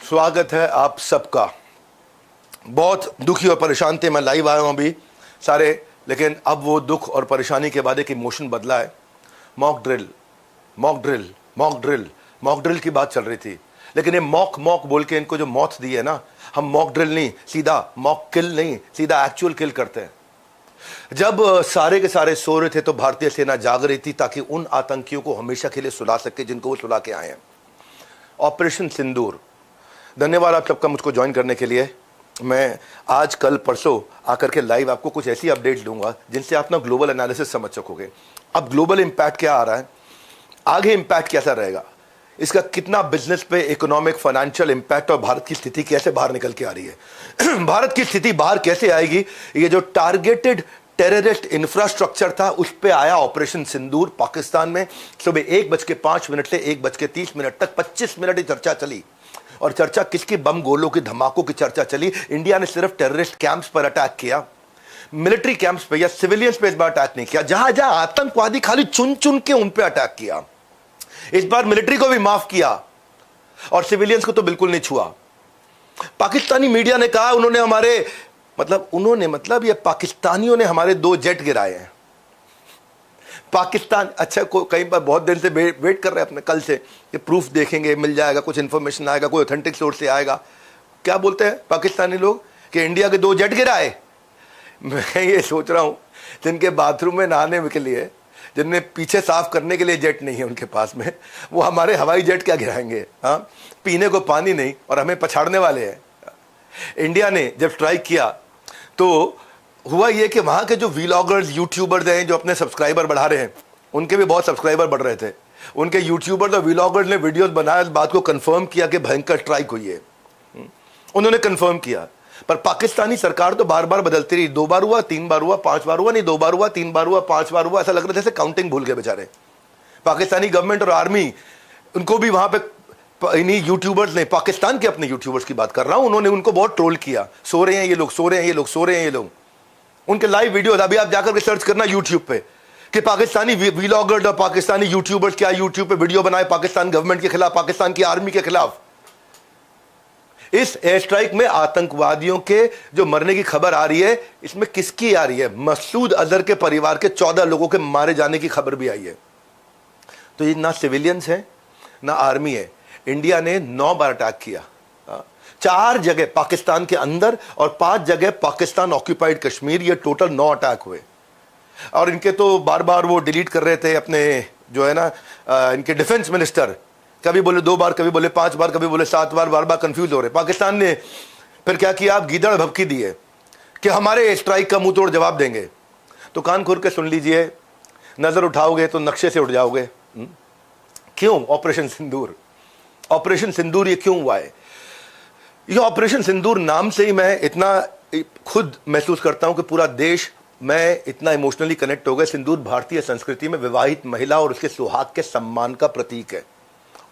स्वागत है आप सबका। बहुत दुखी और परेशान थे, मैं लाइव आया हूं अभी सारे, लेकिन अब वो दुख और परेशानी के बाद एक इमोशन बदला है। Mock drill mock drill mock drill mock drill की बात चल रही थी, लेकिन ये मॉक मॉक बोल के इनको जो मौत दी है ना, हम मॉक ड्रिल नहीं, सीधा मॉक किल नहीं, सीधा एक्चुअल किल करते हैं। जब सारे के सारे सो रहे थे तो भारतीय सेना जाग रही थी ताकि उन आतंकियों को हमेशा के लिए सुला सके जिनको वो सुला के आए हैं। ऑपरेशन सिंदूर। धन्यवाद आप सबका मुझको ज्वाइन करने के लिए। मैं आज कल परसों आकर के लाइव आपको कुछ ऐसी अपडेट दूंगा जिनसे आप ना ग्लोबल एनालिसिस समझ सकोगे। अब ग्लोबल इंपैक्ट क्या आ रहा है, आगे इंपैक्ट कैसा रहेगा, इसका कितना बिजनेस पे इकोनॉमिक फाइनेंशियल इंपैक्ट और भारत की स्थिति कैसे बाहर निकल के आ रही है भारत की स्थिति बाहर कैसे आएगी। ये जो टारगेटेड टेररिस्ट इंफ्रास्ट्रक्चर था उस पे आया ऑपरेशन सिंदूर पाकिस्तान में। सुबह 1:05 से 1:30 तक 25 मिनट की चर्चा चली, और चर्चा किसकी, बम गोलों की धमाकों की चर्चा चली। इंडिया ने सिर्फ टेररिस्ट कैंप्स पर अटैक किया, मिलिट्री कैंप्स पे या सिविलियंस पे इस बार अटैक नहीं किया। जहां जहां आतंकवादी खाली चुन चुन के उन पे अटैक किया। इस बार मिलिट्री को भी माफ किया और सिविलियंस को तो बिल्कुल नहीं छुआ। पाकिस्तानी मीडिया ने कहा मतलब ये पाकिस्तानियों ने हमारे 2 जेट गिराए हैं। पाकिस्तान अच्छा कई बार बहुत दिन से वेट कर रहे हैं अपने, कल से कि प्रूफ देखेंगे, मिल जाएगा, कुछ इंफॉर्मेशन आएगा, कोई ऑथेंटिक सोर्स से आएगा। क्या बोलते हैं पाकिस्तानी लोग कि इंडिया के 2 जेट गिराए। मैं ये सोच रहा हूं जिनके बाथरूम में नहाने के लिए, जिनने पीछे साफ करने के लिए जेट नहीं है उनके पास में, वो हमारे हवाई जेट क्या गिराएंगे। हाँ, पीने को पानी नहीं और हमें पछाड़ने वाले हैं। इंडिया ने जब स्ट्राइक किया तो हुआ ये कि वहां के जो व्लॉगर्स यूट्यूबर्स हैं जो अपने सब्सक्राइबर बढ़ा रहे हैं, उनके भी बहुत सब्सक्राइबर बढ़ रहे थे। उनके यूट्यूबर्स और व्लॉगर्स ने वीडियोस बनाया, इस बात को कंफर्म किया कि भयंकर स्ट्राइक हुई है। उन्होंने कंफर्म किया, पर पाकिस्तानी सरकार तो बार बार बदलती रही। 2 बार हुआ, 3 बार हुआ, 5 बार हुआ, नहीं 2 बार हुआ, 3 बार हुआ, 5 बार हुआ। ऐसा लग रहा था जैसे काउंटिंग भूल गए बेचारे पाकिस्तानी गवर्नमेंट और आर्मी। उनको भी वहां पे इन्हीं यूट्यूबर्स ने, पाकिस्तान के अपने यूट्यूबर्स की बात कर रहा हूं, उन्होंने उनको बहुत ट्रोल किया। सो रहे हैं ये लोग, सो रहे हैं ये लोग, सो रहे हैं ये लोग। उनके लाइव वीडियोस अभी आप जाकर के सर्च करना यूट्यूब पे कि पाकिस्तानी व्लॉगर्स और पाकिस्तानी यूट्यूबर्स क्या यूट्यूब पे वीडियो बनाए पाकिस्तान गवर्नमेंट के खिलाफ, पाकिस्तान की आर्मी के खिलाफ। इस एयर स्ट्राइक में आतंकवादियों के जो मरने की खबर आ रही है, इसमें किसकी आ रही है, मसूद अजहर के परिवार के 14 लोगों के मारे जाने की खबर भी आई है। तो ये ना सिविलियंस है ना आर्मी है। इंडिया ने 9 बार अटैक किया, 4 जगह पाकिस्तान के अंदर और 5 जगह पाकिस्तान ऑक्यूपाइड कश्मीर। ये टोटल 9 अटैक हुए। और इनके तो बार बार वो डिलीट कर रहे थे अपने जो है ना इनके डिफेंस मिनिस्टर, कभी बोले 2 बार, कभी बोले 5 बार, कभी बोले 7 बार, बार बार कंफ्यूज हो रहे। पाकिस्तान ने फिर क्या किया, आप गीदड़ भभकी दिए कि हमारे स्ट्राइक का मुंह तोड़ जवाब देंगे। तो कान खोल के सुन लीजिए, नजर उठाओगे तो नक्शे से उठ जाओगे। क्यों ऑपरेशन सिंदूर? ऑपरेशन सिंदूर ये क्यों हुआ है? ये ऑपरेशन सिंदूर नाम से ही मैं इतना खुद महसूस करता हूं कि पूरा देश, मैं इतना इमोशनली कनेक्ट हो गया। सिंदूर भारतीय संस्कृति में विवाहित महिला और उसके सुहाग के सम्मान का प्रतीक है,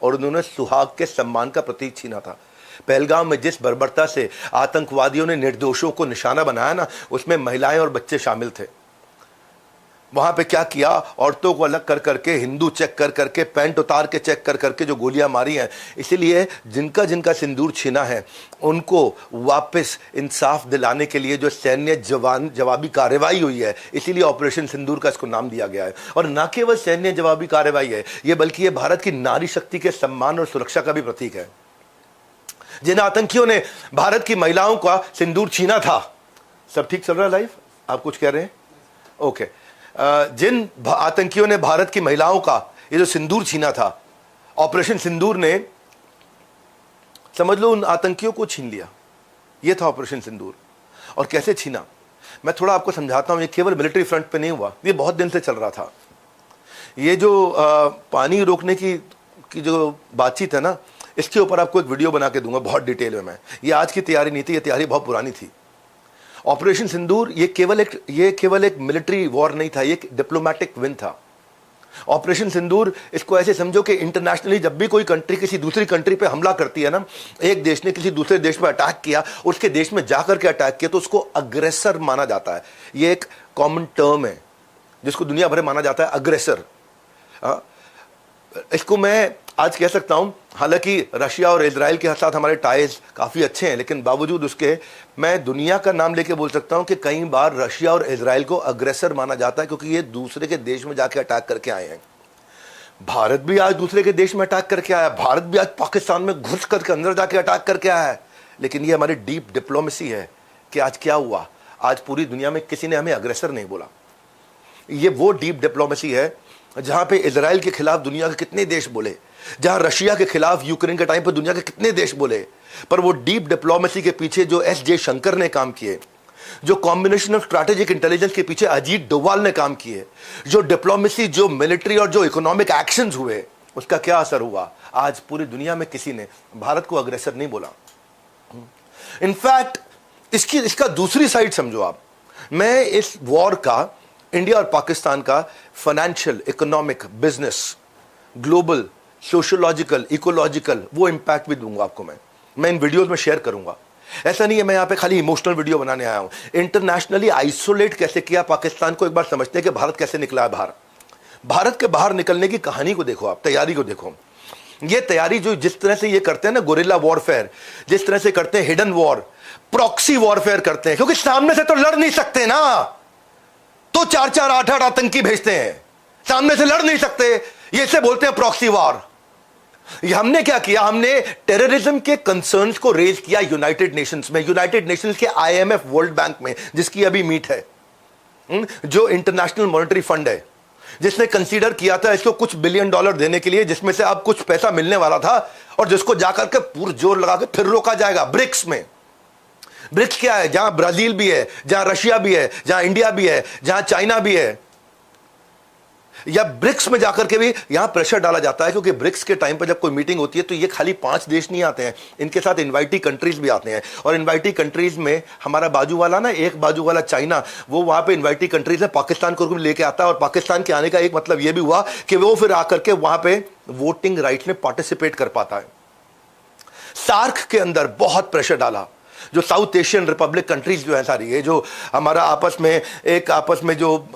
और उन्होंने सुहाग के सम्मान का प्रतीक छीना था। पहलगाम में जिस बर्बरता से आतंकवादियों ने निर्दोषों को निशाना बनाया ना, उसमें महिलाएं और बच्चे शामिल थे। वहां पे क्या किया, औरतों को अलग कर करके, हिंदू चेक कर करके, पैंट उतार के चेक कर करके जो गोलियां मारी हैं। इसीलिए जिनका जिनका सिंदूर छीना है उनको वापस इंसाफ दिलाने के लिए जो सैन्य जवाबी कार्रवाई हुई है, इसीलिए ऑपरेशन सिंदूर का इसको नाम दिया गया है। और न केवल सैन्य जवाबी कार्रवाई है ये, बल्कि ये भारत की नारी शक्ति के सम्मान और सुरक्षा का भी प्रतीक है। जिन आतंकियों ने भारत की महिलाओं का सिंदूर छीना था, सब ठीक चल रहा है लाइफ? आप कुछ कह रहे हैं? ओके। जिन आतंकियों ने भारत की महिलाओं का ये जो सिंदूर छीना था, ऑपरेशन सिंदूर ने समझ लो उन आतंकियों को छीन लिया। ये था ऑपरेशन सिंदूर। और कैसे छीना, मैं थोड़ा आपको समझाता हूं। ये केवल मिलिट्री फ्रंट पे नहीं हुआ, ये बहुत दिन से चल रहा था। ये जो पानी रोकने की जो बातचीत है ना, इसके ऊपर आपको एक वीडियो बना के दूंगा बहुत डिटेल में। मैं ये आज की तैयारी नहीं थी, ये तैयारी बहुत पुरानी थी। ऑपरेशन सिंदूर ये केवल एक मिलिट्री वॉर नहीं था, ये एक डिप्लोमेटिक विन था। ऑपरेशन सिंदूर इसको ऐसे समझो कि इंटरनेशनली जब भी कोई कंट्री किसी दूसरी कंट्री पे हमला करती है ना, एक देश ने किसी दूसरे देश पे अटैक किया, उसके देश में जाकर के अटैक किया, तो उसको अग्रेसर माना जाता है। ये एक कॉमन टर्म है जिसको दुनिया भर में माना जाता है, अग्रेसर। इसको मैं आज कह सकता हूं, हालांकि रशिया और इजराइल के साथ हमारे टाइज काफी अच्छे हैं, लेकिन बावजूद उसके मैं दुनिया का नाम लेके बोल सकता हूं कि कई बार रशिया और इजराइल को अग्रेसर माना जाता है, क्योंकि ये दूसरे के देश में जाके अटैक करके आए हैं। भारत भी आज दूसरे के देश में अटैक करके आया, भारत भी आज पाकिस्तान में घुस करके अंदर जाके अटैक करके आया है। लेकिन ये हमारी डीप डिप्लोमेसी है कि आज क्या हुआ, आज पूरी दुनिया में किसी ने हमें अग्रेसर नहीं बोला। ये वो डीप डिप्लोमेसी है जहां पे इजराइल के खिलाफ दुनिया के कितने देश बोले, जहां रशिया के खिलाफ यूक्रेन के टाइम पर दुनिया के कितने देश बोले, पर वो डीप डिप्लोमेसी के पीछे जो एस जयशंकर ने काम किए, जो कॉम्बिनेशन ऑफ स्ट्रैटेजिक इंटेलिजेंस के पीछे अजीत डोवाल ने काम किए, जो डिप्लोमेसी, जो मिलिट्री और जो इकोनॉमिक एक्शंस हुए, उसका क्या असर हुआ। आज पूरी दुनिया में किसी ने भारत को अग्रेसर नहीं बोला। इनफैक्ट इसका दूसरी साइड समझो आप, मैं इस वॉर का इंडिया और पाकिस्तान का financial, economic, business, global, sociological, ecological वो इंपैक्ट भी दूंगा आपको। मैं इन वीडियोस में शेयर करूंगा। ऐसा नहीं है मैं यहां पे खाली इमोशनल वीडियो बनाने आया हूं। इंटरनेशनली आइसोलेट कैसे किया पाकिस्तान को, एक बार समझते हैं कि भारत कैसे निकला है बाहर। भारत के बाहर निकलने की कहानी को देखो आप, तैयारी को देखो। ये तैयारी जो जिस तरह से ये करते हैं ना, गोरिल्ला वॉरफेयर, जिस तरह से करते हैं, हिडन वॉर, प्रॉक्सी वॉरफेयर करते हैं, क्योंकि सामने से तो लड़ नहीं सकते ना, तो 4-4, 8-8 आतंकी भेजते हैं, सामने से लड़ नहीं सकते, ये इसे बोलते हैं प्रॉक्सी वॉर। ये हमने क्या किया, हमने टेररिज्म के कंसर्न्स को रेज किया यूनाइटेड नेशंस में, यूनाइटेड नेशंस के IMF, वर्ल्ड बैंक में, जिसकी अभी मीट है, जो इंटरनेशनल मॉनेटरी फंड है, जिसने कंसीडर किया था इसको कुछ बिलियन डॉलर देने के लिए, जिसमें से अब कुछ पैसा मिलने वाला था और जिसको जाकर के पूरा जोर लगा के फिर रोका जाएगा ब्रिक्स में। ब्रिक्स क्या है, जहां ब्राजील भी है, जहां रशिया भी है, जहां इंडिया भी है, जहां चाइना भी है, या ब्रिक्स में जाकर के भी यहां प्रेशर डाला जाता है, क्योंकि ब्रिक्स के टाइम पर जब कोई मीटिंग होती है तो ये खाली 5 देश नहीं आते हैं, इनके साथ इनवाइटी कंट्रीज भी आते हैं। और इनवाइटी कंट्रीज में हमारा बाजू वाला ना, एक बाजू वाला चाइना, वो वहां पे इनवाइटी कंट्रीज में पाकिस्तान को लेके आता है। और पाकिस्तान के आने का एक मतलब यह भी हुआ कि वो फिर आकर के वहां पे वोटिंग राइट में पार्टिसिपेट कर पाता है। सार्क के अंदर बहुत प्रेशर डाला, जो साउथ एशियन रिपब्लिक कंट्रीज जो है सारी, ये जो हमारा आपस में जो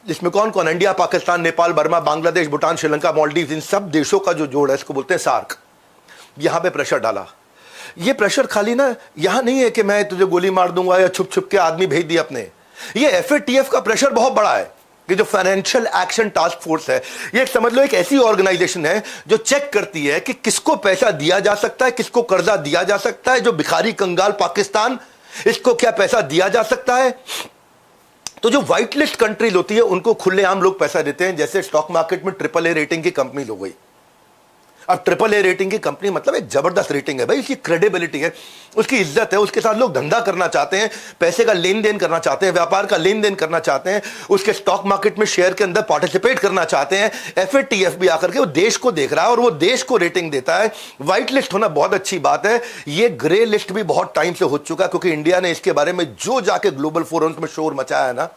जिसमें कौन कौन, इंडिया, पाकिस्तान, नेपाल, बर्मा, बांग्लादेश, भूटान, श्रीलंका, मालदीव, इन सब देशों का जो जोड़ है, इसको बोलते हैं सार्क। यहां पे प्रेशर डाला। ये प्रेशर खाली ना यहां नहीं है कि मैं तुझे गोली मार दूंगा या छुप छुप के आदमी भेज दिए अपने, ये FATF का प्रेशर बहुत बड़ा है कि जो फाइनेंशियल एक्शन टास्क फोर्स है, ये समझ लो एक ऐसी ऑर्गेनाइजेशन है जो चेक करती है कि किसको पैसा दिया जा सकता है, किसको कर्जा दिया जा सकता है, जो भिखारी कंगाल पाकिस्तान, इसको क्या पैसा दिया जा सकता है। तो जो व्हाइट लिस्ट कंट्रीज होती है उनको खुलेआम लोग पैसा देते हैं, जैसे स्टॉक मार्केट में AAA रेटिंग की कंपनी हो गई। अब AAA रेटिंग की कंपनी मतलब एक जबरदस्त रेटिंग है भाई, उसकी क्रेडिबिलिटी है, उसकी इज्जत है, उसके साथ लोग धंधा करना चाहते हैं, पैसे का लेन देन करना चाहते हैं, व्यापार का लेन देन करना चाहते हैं, उसके स्टॉक मार्केट में शेयर के अंदर पार्टिसिपेट करना चाहते हैं। FATF भी आकर के वो देश को देख रहा है और वो देश को रेटिंग देता है। व्हाइट लिस्ट होना बहुत अच्छी बात है, ये ग्रे लिस्ट भी बहुत टाइम से हो चुका है, क्योंकि इंडिया ने इसके बारे में जो जाके ग्लोबल फोरम्स में शोर मचाया है ना,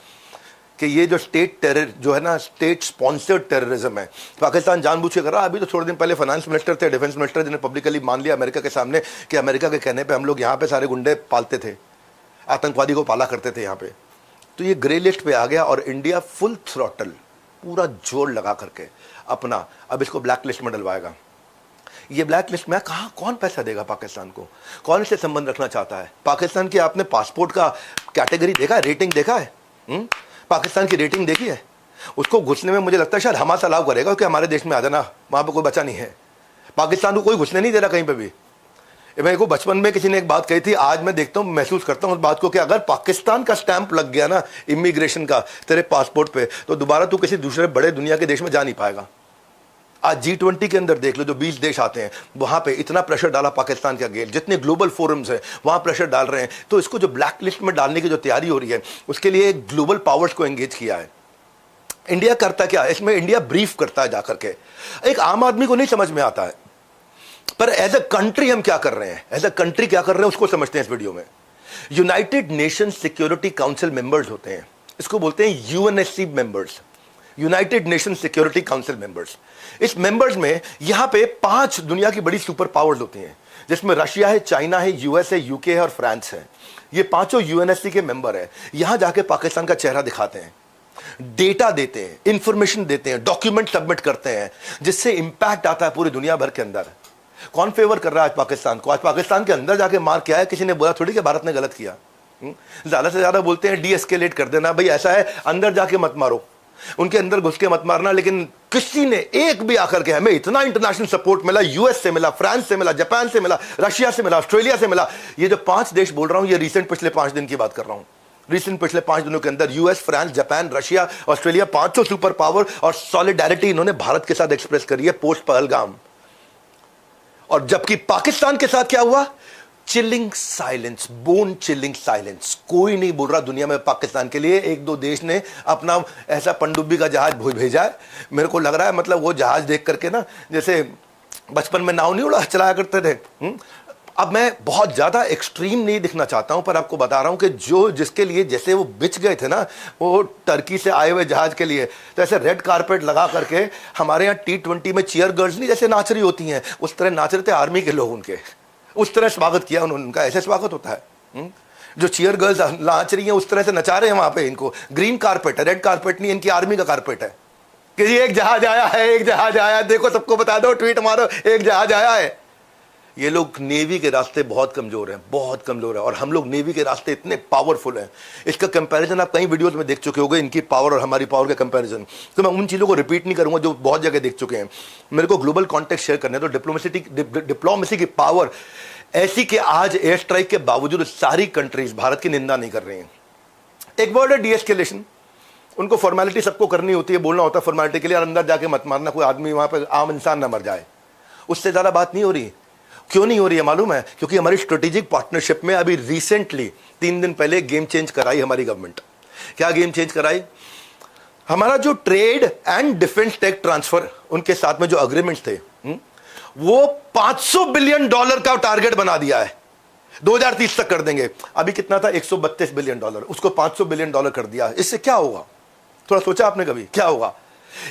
कि ये जो स्टेट टेरर जो है ना, स्टेट स्पॉन्सर्ड टेररिज्म है, पाकिस्तान जानबूझ के कर रहा है। अभी तो थोड़े दिन पहले फाइनेंस मिनिस्टर थे, डिफेंस मिनिस्टर, जिन्हें पब्लिकली मान लिया अमेरिका के सामने कि अमेरिका के कहने पे हम लोग यहाँ पे सारे गुंडे पालते थे, आतंकवादी को पाला करते थे यहाँ पे। तो ये ग्रे लिस्ट पे आ गया और इंडिया फुल थ्रॉटल, पूरा जोर लगा करके अपना अब इसको ब्लैक लिस्ट में डलवाएगा। ये ब्लैक लिस्ट में कहाँ, कौन पैसा देगा पाकिस्तान को, कौन इससे संबंध रखना चाहता है। पाकिस्तान की आपने पासपोर्ट का कैटेगरी देखा है, रेटिंग देखा है, पाकिस्तान की रेटिंग देखी है। उसको घुसने में मुझे लगता है शायद हमास अलाउ करेगा कि हमारे देश में आ जाना, वहां पे कोई बचा नहीं है। पाकिस्तान को कोई घुसने नहीं दे रहा कहीं पे भी। मेरे को बचपन में किसी ने एक बात कही थी, आज मैं देखता हूं, महसूस करता हूं उस बात को कि अगर पाकिस्तान का स्टैंप लग गया ना इमिग्रेशन का तेरे पासपोर्ट पे, तो दोबारा तू किसी दूसरे बड़े दुनिया के देश में जा नहीं पाएगा। आज G20 के अंदर देख लो, जो 20 देश आते हैं, वहां पे इतना प्रेशर डाला पाकिस्तान के अगेंस्ट, जितने ग्लोबल फोरम्स हैं वहां प्रेशर डाल रहे हैं। तो इसको जो ब्लैक लिस्ट में डालने की जो तैयारी हो रही है, उसके लिए ग्लोबल पावर्स को एंगेज किया है। इंडिया करता क्या है इसमें, इंडिया ब्रीफ करता है जाकर के, एक आम आदमी को नहीं समझ में आता है, पर एज अ कंट्री हम क्या कर रहे हैं, एज अ कंट्री क्या कर रहे हैं उसको समझते हैं इस वीडियो में। United nation security council members होते हैं, इसको बोलते हैं UNSC members, United nation security council members. इस मेंबर्स में यहां पे 5 दुनिया की बड़ी सुपर पावर्स होती हैं, जिसमें रशिया है, चाइना है, US है, UK है और फ्रांस है। ये पांचों UNSC के मेंबर है। यहां जाके पाकिस्तान का चेहरा दिखाते हैं। डेटा देते हैं, इंफॉर्मेशन देते हैं, डॉक्यूमेंट सबमिट करते हैं, जिससे इंपैक्ट आता है पूरी दुनिया भर के अंदर। कौन फेवर कर रहा है आज पाकिस्तान को? आज पाकिस्तान के अंदर जाके मार किया है, किसी ने बोला थोड़ी कि भारत ने गलत किया। ज्यादा से ज्यादा बोलते हैं डी एस्केलेट कर देना, भाई ऐसा है अंदर जाके मत मारो, उनके अंदर घुस के मत मारना। लेकिन किसी ने एक भी आकर के, हमें इतना इंटरनेशनल सपोर्ट मिला, यूएस से मिला, फ्रांस से मिला, जापान से मिला, रशिया से मिला, ऑस्ट्रेलिया से मिला। ये जो 5 देश बोल रहा हूं, ये रिसेंट पिछले 5 दिन की बात कर रहा हूं। रिसेंट पिछले 5 दिनों के अंदर US, France, Japan, Russia, Australia, 500 super power और सॉलिडारिटी इन्होंने भारत के साथ एक्सप्रेस करी है पोस्ट पहलगाम। और जबकि पाकिस्तान के साथ क्या हुआ? Chilling silence, bone chilling silence. कोई नहीं बोल रहा दुनिया में पाकिस्तान के लिए। 1-2 देश ने अपना ऐसा पनडुब्बी का जहाज भेजा है। मेरे को लग रहा है मतलब वो जहाज देख करके ना, जैसे बचपन में नाव नहीं उड़ा चलाया करते थे। अब मैं बहुत ज्यादा एक्सट्रीम नहीं दिखना चाहता हूं, पर आपको बता रहा हूं कि जो जिसके लिए जैसे वो बिछ गए थे ना, वो टर्की से आए हुए जहाज के लिए, तो ऐसे रेड कारपेट लगा करके हमारे यहाँ T20 में चीयर गर्ल्स नहीं जैसे नाच रही होती हैं, उस तरह नाच रहे थे आर्मी के लोग उनके। उस तरह स्वागत किया उन्होंने, उनका ऐसे स्वागत होता है। जो चीयर गर्ल्स नाच रही हैं उस तरह से नचा रहे हैं वहां पे इनको। ग्रीन कारपेट है, रेड कारपेट नहीं, इनकी आर्मी का कारपेट है कि ये एक जहाज आया है, एक जहाज आया है, देखो सबको बता दो, ट्वीट मारो, एक जहाज आया है। ये लोग नेवी के रास्ते बहुत कमजोर हैं, बहुत कमजोर है, और हम लोग नेवी के रास्ते इतने पावरफुल हैं। इसका कंपैरिजन आप कई वीडियोस में देख चुके होंगे, इनकी पावर और हमारी पावर का कंपैरिजन। तो मैं उन चीज़ों को रिपीट नहीं करूंगा जो बहुत जगह देख चुके हैं। मेरे को ग्लोबल कॉन्टेक्स्ट शेयर करने, तो डिप्लोमेसी की पावर ऐसी कि आज एयर स्ट्राइक के बावजूद सारी कंट्रीज भारत की निंदा नहीं कर रही हैं। एक वर्ड है डीएस्केलेशन। उनको फॉर्मेलिटी सबको करनी होती है, बोलना होता है फॉर्मेलिटी के लिए, और अंदर जाके मत मारना, कोई आदमी वहां पर आम इंसान ना मर जाए। उससे ज्यादा बात नहीं हो रही। क्यों नहीं हो रही है मालूम है? क्योंकि हमारी स्ट्रेटेजिक पार्टनरशिप में अभी रिसेंटली 3 दिन पहले गेम चेंज कराई हमारी गवर्नमेंट। क्या गेम चेंज कराई? हमारा जो trade and defence tech transfer उनके साथ में जो अग्रीमेंट्स थे, वो $500 बिलियन का टारगेट बना दिया है। 2030 तक कर देंगे। अभी कितना था? $132 बिलियन, उसको $500 बिलियन कर दिया। इससे क्या होगा? थोड़ा सोचा आपने कभी क्या होगा?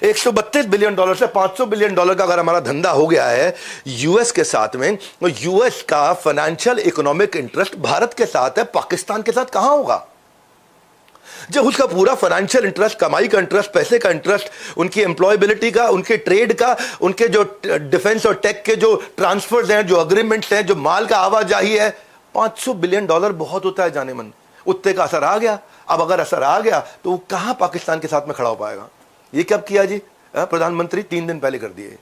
$132 बिलियन से $500 बिलियन का अगर हमारा धंधा हो गया है यूएस के साथ में, तो यूएस का फाइनेंशियल इकोनॉमिक इंटरेस्ट भारत के साथ है, पाकिस्तान के साथ कहां होगा? जब उसका पूरा फाइनेंशियल इंटरेस्ट, कमाई का इंटरेस्ट, पैसे का इंटरेस्ट, उनकी एम्प्लॉयबिलिटी का, उनके ट्रेड का, उनके जो डिफेंस और टेक के जो ट्रांसफर्स हैं, जो अग्रीमेंट्स हैं, जो माल का आवाजाही है, $500 बिलियन बहुत होता है जाने मन। उतने का असर आ गया। अब अगर असर आ गया तो वो कहां पाकिस्तान के साथ में खड़ा हो पाएगा? ये कब किया जी? प्रधानमंत्री 3 दिन पहले कर दिए,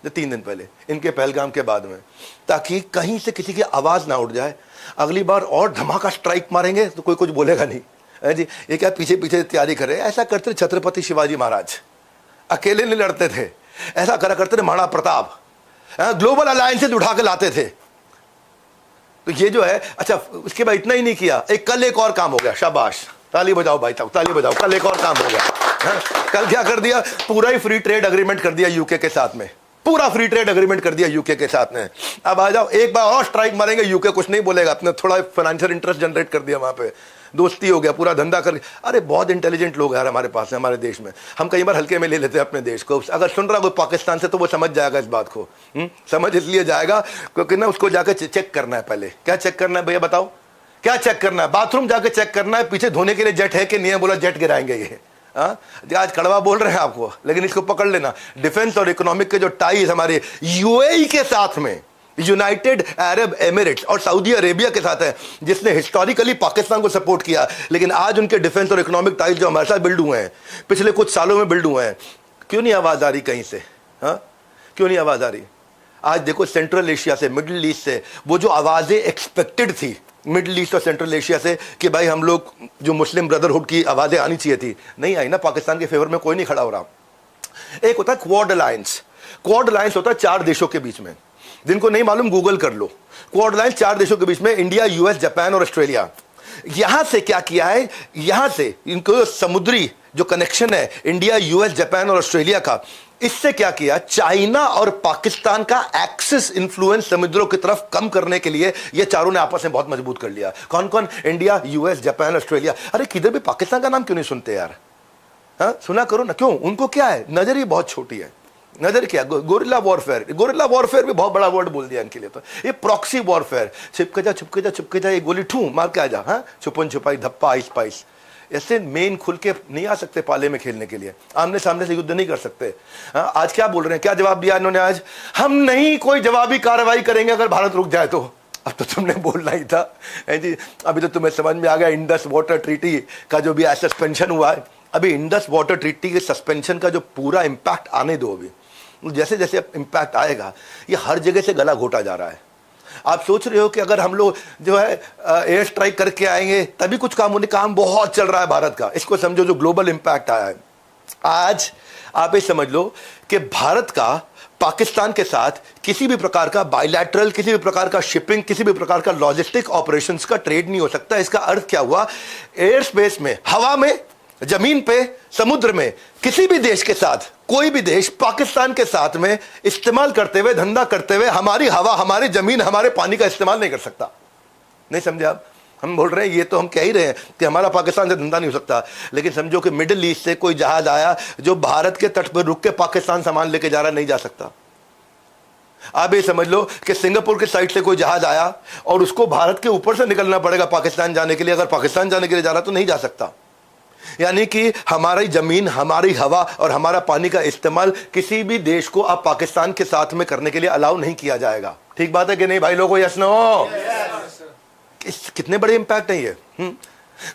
3 दिन पहले इनके पहलगाम के बाद में, ताकि कहीं से किसी की आवाज ना उठ जाए। अगली बार और धमाका स्ट्राइक मारेंगे तो कोई कुछ बोलेगा नहीं है जी। ये क्या पीछे पीछे तैयारी करे? ऐसा करते छत्रपति शिवाजी महाराज, अकेले नहीं लड़ते थे, ऐसा करा करते थे महाराणा प्रताप, ग्लोबल अलायंसेज उठा के लाते थे। तो ये जो है, अच्छा उसके बाद इतना ही नहीं किया, कल एक और काम हो गया। शाबाश, ताली बजाओ भाई साहब, ताली बजाओ। कल एक और काम हो गया। कल क्या कर दिया? पूरा ही फ्री ट्रेड अग्रीमेंट कर दिया यूके के साथ में, पूरा फ्री ट्रेड अग्रीमेंट कर दिया यूके के साथ में। अब आ जाओ, एक बार और स्ट्राइक मारेंगे, यूके कुछ नहीं बोलेगा, अपने थोड़ा फाइनेंशियल इंटरेस्ट जनरेट कर दिया वहां पे, दोस्ती हो गया, पूरा धंधा कर। अरे बहुत इंटेलिजेंट लोग यार हमारे पास है, हमारे देश में। हम कई बार हल्के में ले लेते हैं अपने देश को। अगर सुन रहा कोई पाकिस्तान से तो वो समझ जाएगा इस बात को। समझ इसलिए जाएगा क्योंकि ना उसको जाकर चेक करना है। पहले क्या चेक करना है भैया बताओ? क्या चेक करना है? बाथरूम जाके चेक करना है, पीछे धोने के लिए जेट है कि नहीं है। बोला जेट गिराएंगे ये। आज कड़वा बोल रहे हैं आपको, लेकिन इसको पकड़ लेना। डिफेंस और इकोनॉमिक के जो टाइज हमारे यूएई के साथ में, यूनाइटेड अरब एमिरेट्स और सऊदी अरेबिया के साथ है, जिसने हिस्टोरिकली पाकिस्तान को सपोर्ट किया, लेकिन आज उनके डिफेंस और इकोनॉमिक टाइज जो हमारे साथ बिल्ड हुए हैं, पिछले कुछ सालों में बिल्ड हुए हैं। क्यों नहीं आवाज आ रही कहीं से? क्यों नहीं आवाज आ रही? आज देखो सेंट्रल एशिया से, मिडिल ईस्ट से, वो जो आवाजें एक्सपेक्टेड थी मिडिल ईस्ट और सेंट्रल एशिया से कि भाई हम लोग जो मुस्लिम ब्रदरहुड की आवाजें आनी चाहिए थी, नहीं आई ना। पाकिस्तान के फेवर में कोई नहीं खड़ा हो रहा। एक होता है क्वाड अलायंस। क्वाड अलायंस होता है 4 देशों के बीच में, जिनको नहीं मालूम गूगल कर लो। क्वाड अलायंस 4 देशों के बीच में, इंडिया, यूएस, जापान और ऑस्ट्रेलिया। यहां से क्या किया है? यहां से इनको समुद्री जो कनेक्शन है इंडिया, यूएस, जापान और ऑस्ट्रेलिया का, इससे क्या किया? चाइना और पाकिस्तान का एक्सिस इन्फ्लुएंस समुद्रों की तरफ कम करने के लिए ये चारों ने आपस में बहुत मजबूत कर लिया। कौन कौन? India, US, Japan, Australia. अरे किधर भी पाकिस्तान का नाम क्यों नहीं सुनते यार? सुना करो ना। क्यों? उनको क्या है, नजर ही बहुत छोटी है। नजर क्या? Guerrilla warfare. गोरिल्ला वॉरफेयर भी बहुत बड़ा वर्ड बोल दिया इनके लिए। तो ये प्रॉक्सी वॉरफेयर, छिपके जा छिपके जा छिपके जा, ये गोली ठू मार के आ जा, छुपन छुपाई, धप्पा, आइस पाइस। ऐसे मेन खुल के नहीं आ सकते पाले में खेलने के लिए, आमने सामने से युद्ध नहीं कर सकते। आज क्या बोल रहे हैं, क्या जवाब दिया इन्होंने आज, हम नहीं कोई जवाबी कार्रवाई करेंगे अगर भारत रुक जाए तो। अब तो तुमने बोलना ही था जी, अभी तो तुम्हें समझ में आ गया इंडस वाटर ट्रीटी का जो भी सस्पेंशन हुआ है। अभी इंडस वाटर ट्रीटी के सस्पेंशन का जो पूरा इंपैक्ट आने दो, अभी जैसे जैसे इंपैक्ट आएगा ये हर जगह से गला घोटा जा रहा है। आप सोच रहे हो कि अगर हम लोग जो है एयर स्ट्राइक करके आएंगे तभी कुछ काम होने, काम बहुत चल रहा है भारत का, इसको समझो जो ग्लोबल इंपैक्ट आया है। आज आप ये समझ लो कि भारत का पाकिस्तान के साथ किसी भी प्रकार का बायलैटरल, किसी भी प्रकार का शिपिंग, किसी भी प्रकार का लॉजिस्टिक ऑपरेशंस का ट्रेड नहीं हो सकता। इसका अर्थ क्या हुआ, एयर स्पेस में, हवा में, जमीन पे, समुद्र में किसी भी देश के साथ, कोई भी देश पाकिस्तान के साथ में इस्तेमाल करते हुए, धंधा करते हुए हमारी हवा, हमारी जमीन, हमारे पानी का इस्तेमाल नहीं कर सकता। नहीं समझे आप? हम बोल रहे हैं, ये तो हम कह ही रहे हैं कि हमारा पाकिस्तान से धंधा नहीं हो सकता, लेकिन समझो कि मिडिल ईस्ट से कोई जहाज आया जो भारत के तट पर रुक के पाकिस्तान सामान लेके जा रहा, नहीं जा सकता। आप ये समझ लो कि सिंगापुर के साइड से कोई जहाज आया और उसको भारत के ऊपर से निकलना पड़ेगा पाकिस्तान जाने के लिए, अगर पाकिस्तान जाने के लिए जा रहा तो नहीं जा सकता। यानी कि हमारी जमीन, हमारी हवा और हमारा पानी का इस्तेमाल किसी भी देश को अब पाकिस्तान के साथ में करने के लिए अलाउ नहीं किया जाएगा। ठीक बात है कि नहीं भाई लोगों, यस नो? कितने बड़े इंपैक्ट है ये।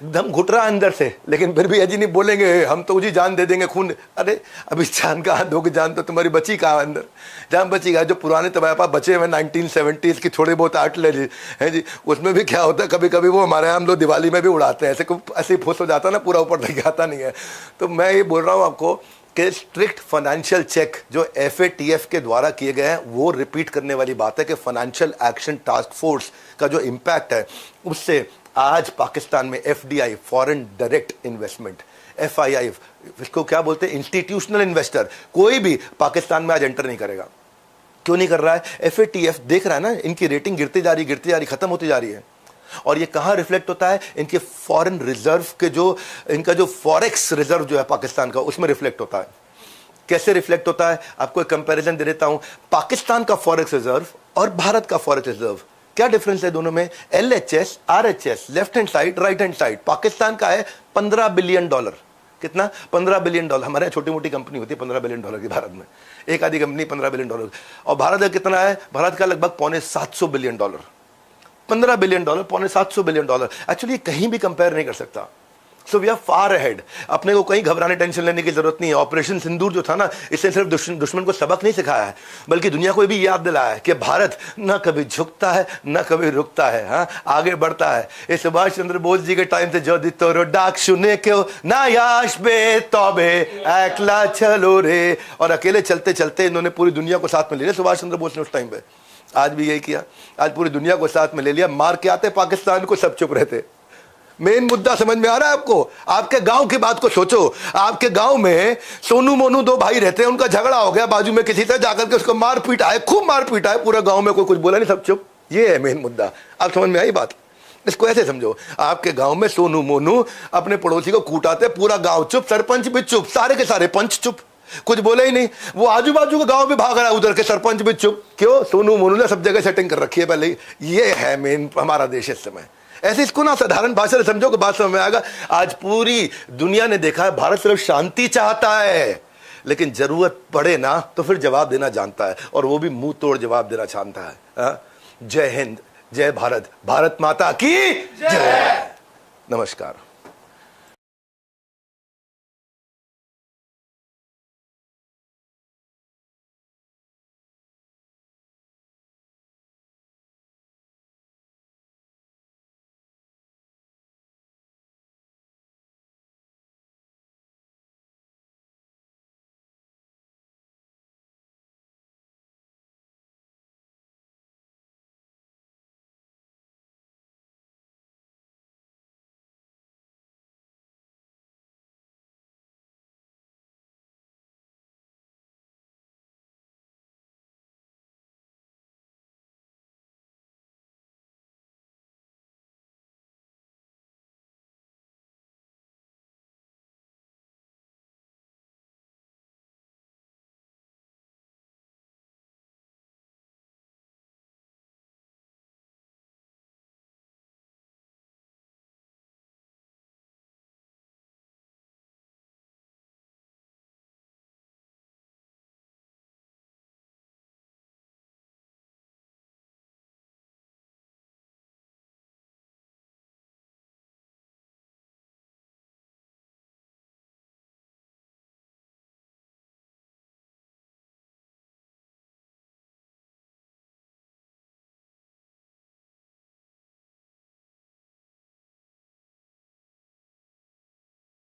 दम घुट रहा अंदर से, लेकिन फिर भी अजी नहीं बोलेंगे हम तो जी जान दे देंगे, खून। अरे अभी जान कहाँ दोगे, जान तो तुम्हारी बची कहाँ अंदर, जान बची कहाँ? जो पुराने तुम्हारे पास बचे हुए 1970s की थोड़ी बहुत आर्ट ले है जी, उसमें भी क्या होता है, कभी कभी वो हमारे यहाँ हम लोग दिवाली में भी उड़ाते हैं, ऐसे ही फुस हो जाता है ना, पूरा ऊपर तक आता नहीं है। तो मैं ये बोल रहा हूँ आपको कि स्ट्रिक्ट फाइनेंशियल चेक जो FATF के द्वारा किए गए हैं वो रिपीट करने वाली बात है कि फाइनेंशियल एक्शन टास्क फोर्स का जो इम्पैक्ट है उससे आज पाकिस्तान में FDI, foreign direct investment, FII, इसको क्या बोलते हैं, इंस्टीट्यूशनल इन्वेस्टर, कोई भी पाकिस्तान में आज एंटर नहीं करेगा। क्यों नहीं कर रहा है? FATF देख रहा है ना, इनकी रेटिंग गिरती जा रही, खत्म होती जा रही है। और ये कहाँ रिफ्लेक्ट होता है? इनके फॉरेन रिजर्व के जो, इनका जो फॉरेक्स रिजर्व जो है पाकिस्तान का, उसमें रिफ्लेक्ट होता है। कैसे रिफ्लेक्ट होता है? आपको एक कंपैरिजन दे देता हूं, पाकिस्तान का फॉरेक्स रिजर्व और भारत का फॉरेक्स रिजर्व, क्या डिफरेंस है दोनों में? LHS, RHS, left hand side, right hand side. Pakistan का है $15 बिलियन। कितना? $15 बिलियन। हमारे यहाँ छोटी मोटी कंपनी होती है $15 बिलियन की, भारत में एक आधी कंपनी $15 बिलियन। और भारत का कितना है? भारत का लगभग $750 बिलियन। $15 billion, $750 billion. एक्चुअली कहीं भी कंपेयर नहीं कर सकता। So we are far ahead. अपने को कहीं घबराने, टेंशन लेने की जरूरत नहीं है। ऑपरेशन सिंदूर जो था ना, इससे सिर्फ दुश्मन को सबक नहीं सिखाया है, बल्कि दुनिया को भी याद दिलाया है कि भारत न कभी झुकता है न कभी रुकता है, हाँ आगे बढ़ता है। ये सुभाष चंद्र बोस जी के टाइम से जो दितो डाक सुने क्यों ना याश बे तौबे एकला चलो रे, और अकेले चलते चलते इन्होंने पूरी दुनिया को साथ में ले लिया सुभाष चंद्र बोस ने उस टाइम पे। आज भी यही किया, आज पूरी दुनिया को साथ में ले लिया। मार के आते पाकिस्तान को, सब चुप रहते। मेन मुद्दा समझ में आ रहा है आपको? आपके गांव की बात को सोचो। आपके गांव में सोनू मोनू दो भाई रहते हैं, उनका झगड़ा हो गया बाजू में किसी से, जाकर के उसको मार पीटा है, खूब मार पीटा है, पूरा गांव में कोई कुछ बोला नहीं, सब चुप। ये है मेन मुद्दा। आप समझ में आई बात? इसको ऐसे समझो, आपके गांव में सोनू मोनू अपने पड़ोसी को कूटाते, पूरा गांव चुप, सरपंच भी चुप, सारे के सारे पंच चुप, कुछ बोले ही नहीं। वो आजू बाजू का गांव भी भाग रहा है, उधर के सरपंच भी चुप। क्यों? सोनू मोनू ने सब जगह सेटिंग कर रखी है पहले ही। ये है मेन हमारा देश इस समय। ऐसे इसको ना साधारण भाषा से समझो कि बात समझ में आएगा। आज पूरी दुनिया ने देखा है भारत सिर्फ शांति चाहता है, लेकिन जरूरत पड़े ना तो फिर जवाब देना जानता है, और वो भी मुंह तोड़ जवाब देना जानता है। जय हिंद, जय भारत, भारत माता की जय। नमस्कार।